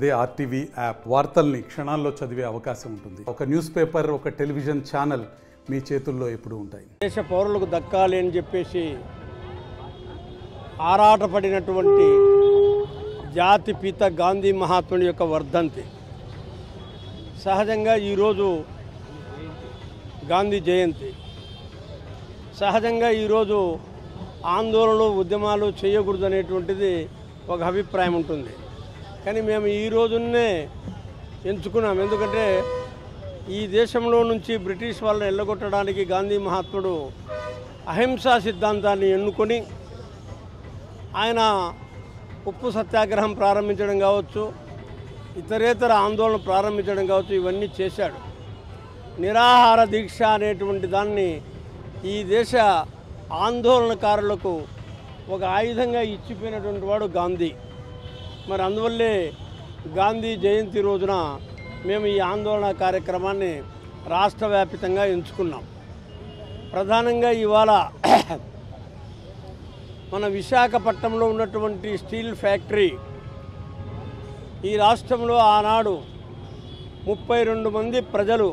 అదే RTV app వార్తల్ని క్షణాల్లో చదివే అవకాశం ఉంటుంది. ఒక న్యూస్ పేపర్, ఒక టెలివిజన్ ఛానల్ మీ చేతుల్లో ఎప్పుడూ ఉంటాయి. దేశ పౌరులకు దక్కాలి అని చెప్పేసి ఆరాటపడినటువంటి జాతిపిత గాంధీ మహాత్ముడి యొక్క వర్ధంతి. సహజంగా ఈరోజు గాంధీ జయంతి. సహజంగా ఈరోజు ఆందోళనలు ఉద్యమాలు చేయకూడదనేటువంటిది ఒక అభిప్రాయం ఉంటుంది. కానీ మేము ఈ రోజునే ఎంచుకున్నాం. ఎందుకంటే ఈ దేశంలో నుంచి బ్రిటిష్ వాళ్ళని ఎల్లగొట్టడానికి గాంధీ మహాత్ముడు అహింసా సిద్ధాంతాన్ని ఎన్నుకొని ఆయన ఉప్పు సత్యాగ్రహం ప్రారంభించడం కావచ్చు, ఇతరేతర ఆందోళన ప్రారంభించడం కావచ్చు, ఇవన్నీ చేశాడు. నిరాహార దీక్ష అనేటువంటి దాన్ని ఈ దేశ ఆందోళనకారులకు ఒక ఆయుధంగా ఇచ్చిపోయినటువంటి వాడు గాంధీ. మరి అందువల్లే గాంధీ జయంతి రోజున మేము ఈ ఆందోళన కార్యక్రమాన్ని రాష్ట్ర వ్యాప్తంగా ఎంచుకున్నాం. ప్రధానంగా ఇవాళ మన విశాఖపట్నంలో ఉన్నటువంటి స్టీల్ ఫ్యాక్టరీ, ఈ రాష్ట్రంలో ఆనాడు 32 మంది ప్రజలు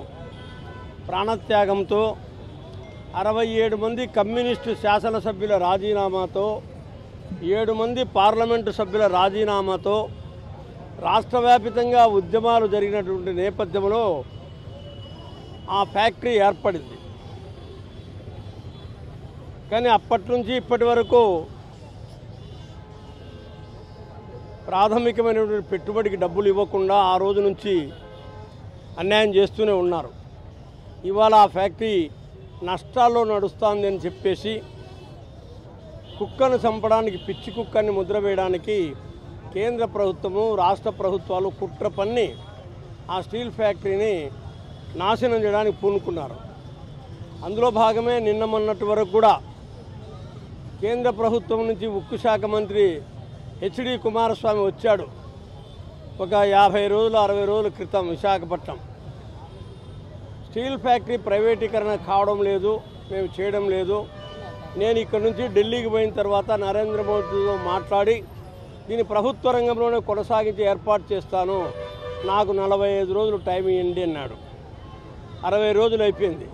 ప్రాణత్యాగంతో, 67 మంది కమ్యూనిస్టు శాసనసభ్యుల రాజీనామాతో, 7 మంది పార్లమెంటు సభ్యుల రాజీనామాతో రాష్ట్ర వ్యాప్తంగా ఉద్యమాలు జరిగినటువంటి నేపథ్యంలో ఆ ఫ్యాక్టరీ ఏర్పడింది. కానీ అప్పటి నుంచి ఇప్పటి వరకు ప్రాథమికమైనటువంటి పెట్టుబడికి డబ్బులు ఇవ్వకుండా ఆ రోజు నుంచి అన్యాయం చేస్తూనే ఉన్నారు. ఇవాళ ఆ ఫ్యాక్టరీ నష్టాల్లో నడుస్తుంది అని చెప్పేసి కుక్కను చంపడానికి పిచ్చి కుక్కని ముద్ర వేయడానికి కేంద్ర ప్రభుత్వము, రాష్ట్ర ప్రభుత్వాలు కుట్ర పన్ని ఆ స్టీల్ ఫ్యాక్టరీని నాశనం చేయడానికి పూనుకున్నారు. అందులో భాగమే నిన్న మొన్నటి వరకు కూడా కేంద్ర ప్రభుత్వం నుంచి ఉక్కు శాఖ మంత్రి హెచ్డి కుమారస్వామి వచ్చాడు. ఒక 50 రోజులు 60 రోజుల క్రితం విశాఖపట్నం. స్టీల్ ఫ్యాక్టరీ ప్రైవేటీకరణ కావడం లేదు, మేము చేయడం లేదు, నేను ఇక్కడ నుంచి ఢిల్లీకి పోయిన తర్వాత నరేంద్ర మోదీతో మాట్లాడి దీన్ని ప్రభుత్వ రంగంలోనే కొనసాగించి ఏర్పాటు చేస్తాను, నాకు 45 రోజులు టైం ఇవ్వండి అన్నాడు. 60 రోజులు అయిపోయింది.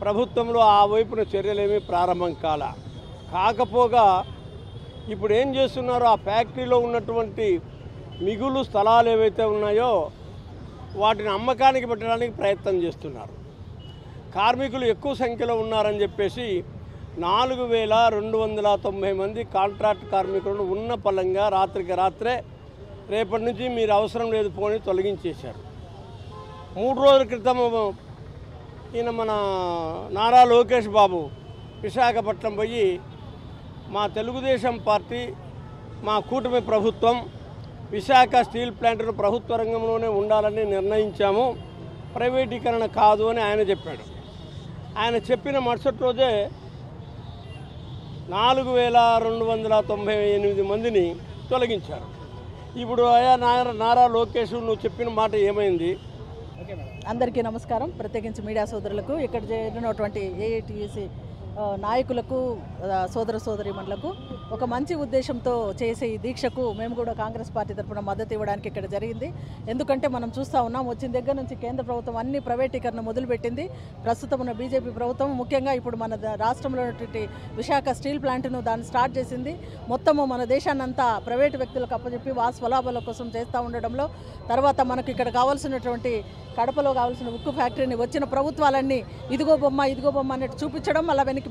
ప్రభుత్వంలో ఆ వైపున చర్యలేమీ ప్రారంభం కాకపోగా ఇప్పుడు ఏం చేస్తున్నారో, ఆ ఫ్యాక్టరీలో ఉన్నటువంటి మిగులు స్థలాలు ఏవైతే ఉన్నాయో వాటిని అమ్మకానికి పెట్టడానికి ప్రయత్నం చేస్తున్నారు. కార్మికులు ఎక్కువ సంఖ్యలో ఉన్నారని చెప్పేసి 4290 మంది కాంట్రాక్ట్ కార్మికులను ఉన్న పలంగా రాత్రికి రాత్రే రేపటి నుంచి మీరు అవసరం లేదు పోని తొలగించేశారు. 3 రోజుల క్రితం ఈయన మన నారా లోకేష్ బాబు విశాఖపట్నం పోయి మా తెలుగుదేశం పార్టీ, మా కూటమి ప్రభుత్వం విశాఖ స్టీల్ ప్లాంట్ను ప్రభుత్వ రంగంలోనే ఉండాలని నిర్ణయించాము, ప్రైవేటీకరణ కాదు అని ఆయన చెప్పాడు. ఆయన చెప్పిన మరుసటి రోజే 4298 మందిని తొలగించారు. ఇప్పుడు అయా నారా లోకేష్, నువ్వు చెప్పిన మాట ఏమైంది? అందరికీ నమస్కారం. ప్రత్యేకించి మీడియా సోదరులకు, ఇక్కడ చేరినటువంటి ఏఐటీయూసీ నాయకులకు, సోదర సోదరీమణులకు ఒక మంచి ఉద్దేశంతో చేసే ఈ దీక్షకు మేము కూడా కాంగ్రెస్ పార్టీ తరఫున మద్దతు ఇవ్వడానికి ఇక్కడ జరిగింది. ఎందుకంటే మనం చూస్తూ ఉన్నాం, వచ్చిన దగ్గర నుంచి కేంద్ర ప్రభుత్వం అన్ని ప్రైవేటీకరణ మొదలుపెట్టింది. ప్రస్తుతం ఉన్న బీజేపీ ప్రభుత్వం ముఖ్యంగా ఇప్పుడు మన రాష్ట్రంలో ఉన్నటువంటి విశాఖ స్టీల్ ప్లాంట్ను దాన్ని స్టార్ట్ చేసింది. మొత్తము మన దేశాన్నంతా ప్రైవేటు వ్యక్తులకు అప్పచెప్పి స్వలాభాల కోసం చేస్తూ ఉండడంలో, తర్వాత మనకు ఇక్కడ కావాల్సినటువంటి కడపలో కావాల్సిన ఉక్కు ఫ్యాక్టరీని వచ్చిన ప్రభుత్వాలన్నీ ఇదిగో బొమ్మ అన్నట్టు చూపించడం, మళ్ళీ వెనక్కి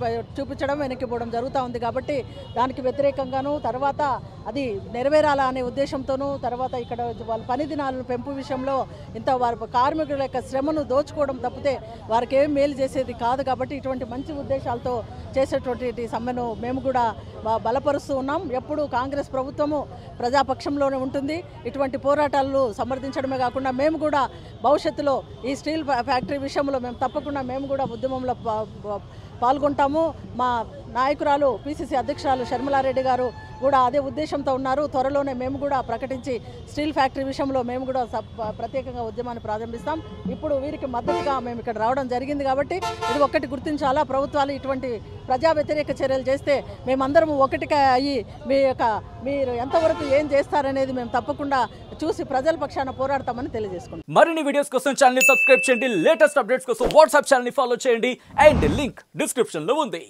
పోవడం జరుగుతూ ఉంది. కాబట్టి దానికి వ్యతిరేకంగాను, తర్వాత అది నెరవేరాలా అనే ఉద్దేశంతోనూ, తర్వాత ఇక్కడ వాళ్ళ పని దినాలను పెంపు విషయంలో ఇంత వారి కార్మికుల యొక్క శ్రమను దోచుకోవడం తప్పితే వారికి ఏం మేలు చేసేది కాదు. కాబట్టి ఇటువంటి మంచి ఉద్దేశాలతో చేసేటువంటి సమ్మెను మేము కూడా బలపరుస్తూ ఉన్నాం. ఎప్పుడు కాంగ్రెస్ ప్రభుత్వము ప్రజాపక్షంలోనే ఉంటుంది. ఇటువంటి పోరాటాలను సమర్థించడమే కాకుండా మేము కూడా భవిష్యత్తులో ఈ స్టీల్ ఫ్యాక్టరీ విషయంలో మేము తప్పకుండా మేము కూడా ఉద్యమంలో పాల్గొంటాము. మా నాయకురాలు పిసిసి అధ్యక్షురాలు షర్మిలారెడ్డి గారు కూడా అదే ఉద్దేశంతో ఉన్నారు. త్వరలోనే మేము కూడా ప్రకటించి స్టీల్ ఫ్యాక్టరీ విషయంలో మేము కూడా ప్రత్యేకంగా ఉద్యమాన్ని ప్రారంభిస్తాం. ఇప్పుడు వీరికి మద్దతుగా మేము ఇక్కడ రావడం జరిగింది కాబట్టి ఇది ఒక్కటి గుర్తించాలా, ప్రభుత్వాలు ఇటువంటి ప్రజా వ్యతిరేక చర్యలు చేస్తే మేమందరం ఒకటిగా అయ్యి మీరు ఎంతవరకు ఏం చేస్తారనేది మేము తప్పకుండా చూసి ప్రజల పక్షాన పోరాడతామని తెలియజేసుకుంటాం. మరిన్ని వీడియోస్ కోసం ఛానల్ ని సబ్స్క్రైబ్ చేయండి, లేటెస్ట్ అప్డేట్స్ కోసం వాట్సాప్ ఛానల్ ని ఫాలో చేయండి అండ్ లింక్ డిస్క్రిప్షన్ లో ఉంది.